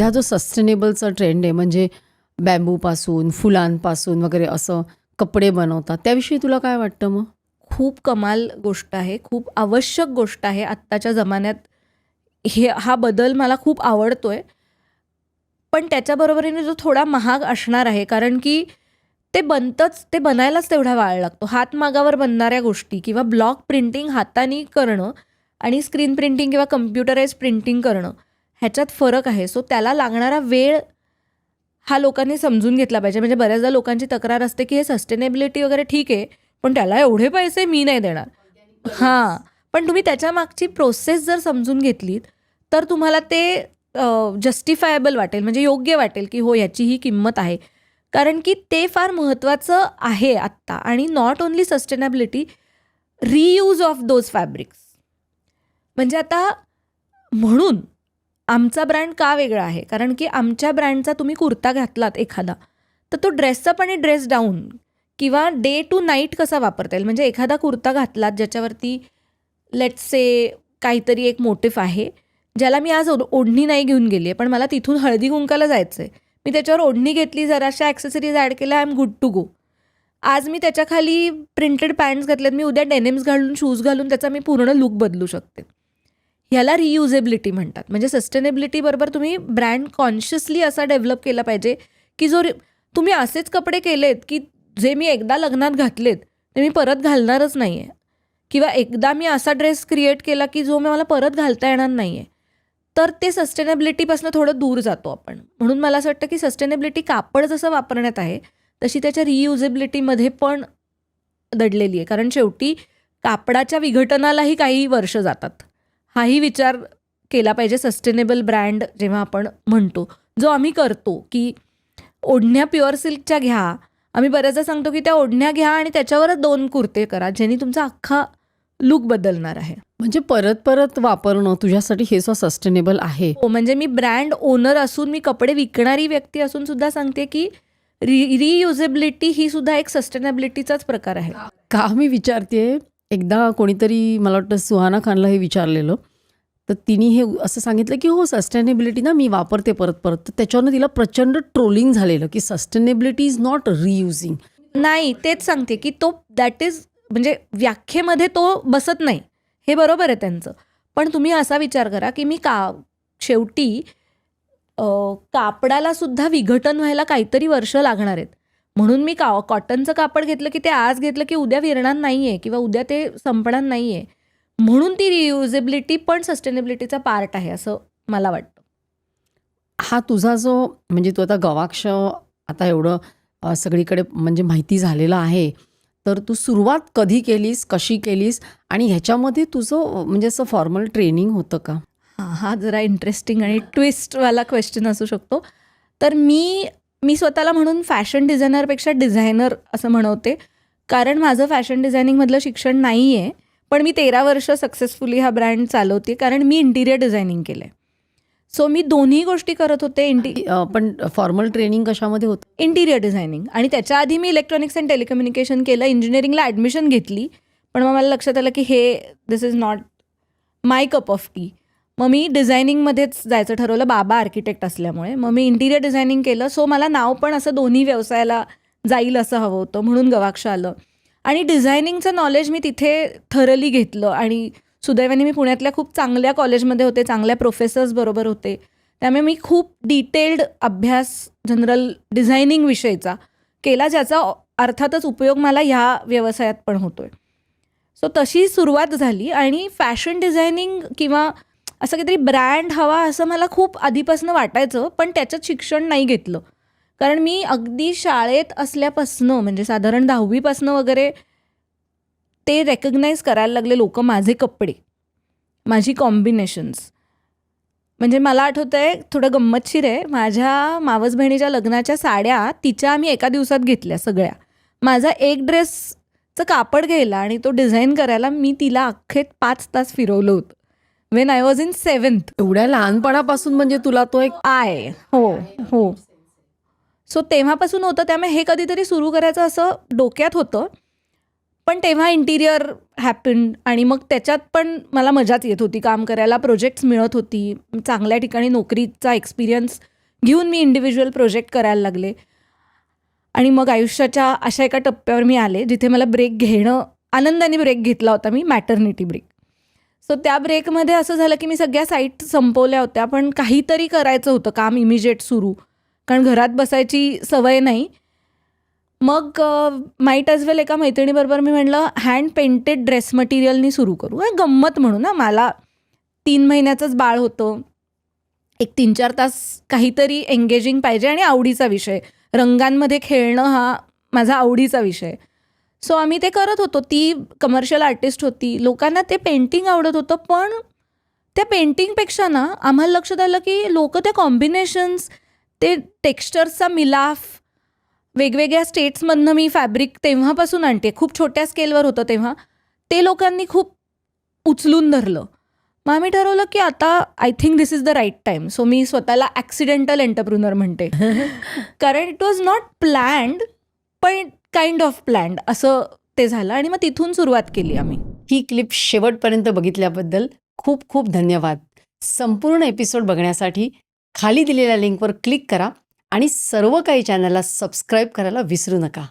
सध्या जो सस्टेनेबलचा ट्रेंड आहे म्हणजे बॅम्बूपासून, फुलांपासून वगैरे असं कपडे बनवतात, त्याविषयी तुला काय वाटतं मग? खूप कमाल गोष्ट आहे, खूप आवश्यक गोष्ट आहे आत्ताच्या जमान्यात. हा बदल मला खूप आवडतोय. पण त्याच्याबरोबरीने जो थोडा महाग असणार आहे, कारण की ते बनायलाच तेवढा वेळ लागतो. हातमागावर बनणाऱ्या गोष्टी किंवा ब्लॉक प्रिंटिंग हाताने करणं आणि स्क्रीन प्रिंटिंग किंवा कम्प्युटराइज प्रिंटिंग करणं ह्याच्यात फरक आहे. सो त्याला लागणारा वेळ हा लोकांनी समजून घेतला पाहिजे. म्हणजे बऱ्याचदा लोकांची तक्रार असते की हे सस्टेनेबिलिटी वगैरे ठीक आहे, पण त्याला एवढे पैसे मी नाही देणार. हां, पण तुम्ही त्याच्या मागची प्रोसेस जर समजून घेतलीत तर तुम्हाला ते जस्टिफायबल वाटेल, म्हणजे योग्य वाटेल की हो ह्याची ही किंमत आहे. कारण की ते फार महत्त्वाचं आहे आत्ता. आणि not only sustainability, reuse of those fabrics. म्हणजे आता म्हणून आमचा ब्रँड का वेगळा आहे, कारण की आमच्या ब्रँडचा तुम्ही कुर्ता घातलात एखादा, तर तो ड्रेसअप आणि ड्रेस डाऊन किंवा डे टू नाईट कसा वापरता येईल. म्हणजे एखादा कुर्ता घातलात ज्याच्यावरती लेट्स से काहीतरी एक मोटिफ आहे, ज्याला मी आज ओढणी नाही घेऊन गेली आहे, पण मला तिथून हळदी कुंकाला जायचं आहे. मी त्याच्यावर ओढणी घेतली, जराशा ॲक्सेसरीज ॲड केल्या, I am good to go. आज मी त्याच्याखाली प्रिंटेड पॅन्ट्स घातल्यात, मी उद्या डेनिम्स घालून, शूज घालून त्याचा मी पूर्ण लुक बदलू शकते. ह्याला रियुजेबिलिटी म्हणतात. म्हणजे सस्टेनेबिलिटीबरोबर तुम्ही ब्रँड कॉन्शियसली असा डेव्हलप केला पाहिजे की जो तुम्ही असेच कपडे केलेत की जे मी एकदा लग्नात घातलेत ते मी परत घालणारच नाही आहे, किंवा एकदा मी असा ड्रेस क्रिएट केला की जो मला परत घालता येणार नाही आहे, तर ते सस्टेनेबिलिटीपासून थोडं दूर जातो आपण. म्हणून मला असं वाटतं की सस्टेनेबिलिटी कापड जसं वापरण्यात आहे तशी त्याच्या रियुजेबिलिटीमध्ये पण दडलेली आहे. कारण शेवटी कापडाच्या विघटनालाही काही वर्ष जातात. हाही विचार केला पाहिजे सस्टेनेबल ब्रँड जेव्हा आपण म्हणतो, जो आम्ही करतो. की ओढण्या प्युअर सिल्कच्या घ्या, आम्ही बऱ्याचदा सांगतो की त्या ओढण्या घ्या आणि त्याच्यावरच 2 कुर्ते करा, ज्यांनी तुमचा अख्खा लुक बदलणार आहे. म्हणजे परत परत वापरणं तुझ्यासाठी हे सस्टेनेबल आहे. हो, म्हणजे मी ब्रँड ओनर असून, मी कपडे विकणारी व्यक्ती असून सुद्धा सांगते की रियुजेबिलिटी ही सुद्धा एक सस्टेनेबिलिटीचाच प्रकार आहे. का मी विचारते, एकदा कोणीतरी मला वाटतं सुहाना खानला हे विचारलेलं, तर तिने हे असं सांगितलं की हो सस्टेनेबिलिटी ना मी वापरते परत परत. तर त्याच्यावरनं तिला प्रचंड ट्रोलिंग झालेलं की सस्टेनेबिलिटी इज नॉट रियुजिंग. नाही, तेच सांगते की तो दॅट इज, म्हणजे व्याख्येमध्ये तो बसत नाही, हे बरोबर आहे त्यांचं. पण तुम्ही असा विचार करा की मी शेवटी कापडाला सुद्धा विघटन व्हायला काहीतरी वर्ष लागणार आहेत. म्हणून मी कॉटनचं कापड घेतलं की ते आज घेतलं की उद्या विरणार नाही आहे किंवा उद्या ते संपणार नाही आहे. म्हणून ती रियुजेबिलिटी पण सस्टेनेबिलिटीचा पार्ट आहे असं मला वाटतं. हा तुझा जो म्हणजे तू आता गवाक्ष आता एवढं सगळीकडे म्हणजे माहिती झालेलं आहे, तर तू सुरुवात कधी केलीस, कशी केलीस आणि ह्याच्यामध्ये तुझं म्हणजे असं फॉर्मल ट्रेनिंग होतं का? हा जरा इंटरेस्टिंग आणि ट्विस्टवाला क्वेश्चन असू शकतो. तर मी स्वतःला म्हणून फॅशन डिझायनरपेक्षा डिझायनर असं म्हणवते, कारण माझं फॅशन डिझायनिंगमधलं शिक्षण नाही आहे. पण मी 13 वर्ष सक्सेसफुली हा ब्रँड चालवते, कारण मी इंटिरियर डिझायनिंग केलं आहे. सो मी दोन्ही गोष्टी करत होते. पण फॉर्मल ट्रेनिंग कशामध्ये होतं? Interior designing. आणि त्याच्या आधी मी इलेक्ट्रॉनिक्स अँड टेलिकम्युनिकेशन केलं. इंजिनिअरिंगला ॲडमिशन घेतली, पण मग मला लक्षात आलं की this is not my cup of tea. मग मी डिझायनिंगमध्येच जायचं ठरवलं, बाबा आर्किटेक्ट असल्यामुळे. मग मी इंटिरियर डिझायनिंग केलं. सो मला नाव पण असं दोन्ही व्यवसायाला जाईल असं हवं होतं, म्हणून गवाक्ष आलं. आणि डिझायनिंगचं नॉलेज मी तिथे थरली घेतलं. आणि सुदैवाने मी पुण्यातल्या खूप चांगल्या कॉलेजमध्ये होते, चांगल्या प्रोफेसर्स बरोबर होते. त्यामुळे मी खूप डिटेल्ड अभ्यास जनरल डिझायनिंग विषयीचा केला, ज्याचा अर्थातच उपयोग मला ह्या व्यवसायात पण होतोय. सो तशी सुरुवात झाली. आणि फॅशन डिझायनिंग किंवा असं काहीतरी ब्रँड हवा असं मला खूप आधीपासून वाटायचं, पण त्याच्यात शिक्षण नाही घेतलं. कारण मी अगदी शाळेत असल्यापासनं, म्हणजे साधारण 10वीपासनं वगैरे ते रेकग्नाईज करायला लागले लोक माझे कपडे, माझी कॉम्बिनेशन्स. म्हणजे मला आठवतं आहे, थोडं गंमतशीर आहे, माझ्या मावस बहिणीच्या लग्नाच्या साड्या तिच्या आम्ही एका दिवसात घेतल्या सगळ्या. माझा एक ड्रेसचं कापड घ्यायला आणि तो डिझाईन करायला मी तिला अख्खे 5 तास फिरवलं होतं, when I was in 7th. एवढ्या लहानपणापासून म्हणजे तुला तो एक आहे. हो. सो तेव्हापासून होतं. त्यामुळे हे कधीतरी सुरू करायचं असं डोक्यात होतं. पण तेव्हा इंटिरियर हॅपन आणि मग त्याच्यात पण मला मजाच येत होती काम करायला. प्रोजेक्ट्स मिळत होती, चांगल्या ठिकाणी नोकरीचा एक्सपिरियन्स घेऊन मी इंडिव्हिज्युअल प्रोजेक्ट करायला लागले. आणि मग आयुष्याच्या अशा एका टप्प्यावर मी आले जिथे मला ब्रेक घेणं, आनंदाने ब्रेक घेतला होता मी, मॅटर्निटी ब्रेक. सो त्या ब्रेकमध्ये असं झालं की मी सगळ्या साईट संपवल्या होत्या, पण काहीतरी करायचं होतं, काम इमिजिएट सुरू, कारण घरात बसायची सवय नाही. मग माईट ॲज वेल एका मैत्रिणीबरोबर मी म्हटलं हँड पेंटेड ड्रेस मटेरियलनी सुरू करू. गंमत म्हणून ना, मला 3 महिन्याचंच बाळ होतं, एक 3-4 तास काहीतरी एंगेजिंग पाहिजे आणि आवडीचा विषय, रंगांमध्ये खेळणं हा माझा आवडीचा विषय. सो आम्ही ते करत होतो. ती कमर्शियल आर्टिस्ट होती, लोकांना ते पेंटिंग आवडत होतं, पण त्या पेंटिंगपेक्षा ना आम्हाला लक्षात आलं की लोक त्या कॉम्बिनेशन्स, ते टेक्स्चर्सचा मिलाफ, वेगवेगळ्या स्टेट्समधनं मी फॅब्रिक तेव्हापासून आणते, खूप छोट्या स्केलवर होतं तेव्हा, ते लोकांनी खूप उचलून धरलं. मग आम्ही ठरवलं की आता I think this is the right time. So मी स्वतःला ॲक्सिडेंटल एंटरप्रुनर म्हणते, कारण इट वॉज नॉट प्लॅन्ड पण काइंड ऑफ प्लॅन्ड असं ते झालं. आणि मग तिथून सुरुवात केली आम्ही. ही क्लिप शेवटपर्यंत बघितल्याबद्दल खूप खूप धन्यवाद. संपूर्ण एपिसोड बघण्यासाठी खाली दिलेल्या लिंकवर क्लिक करा आणि सर्व काही चॅनलला सबस्क्राईब करायला विसरू नका.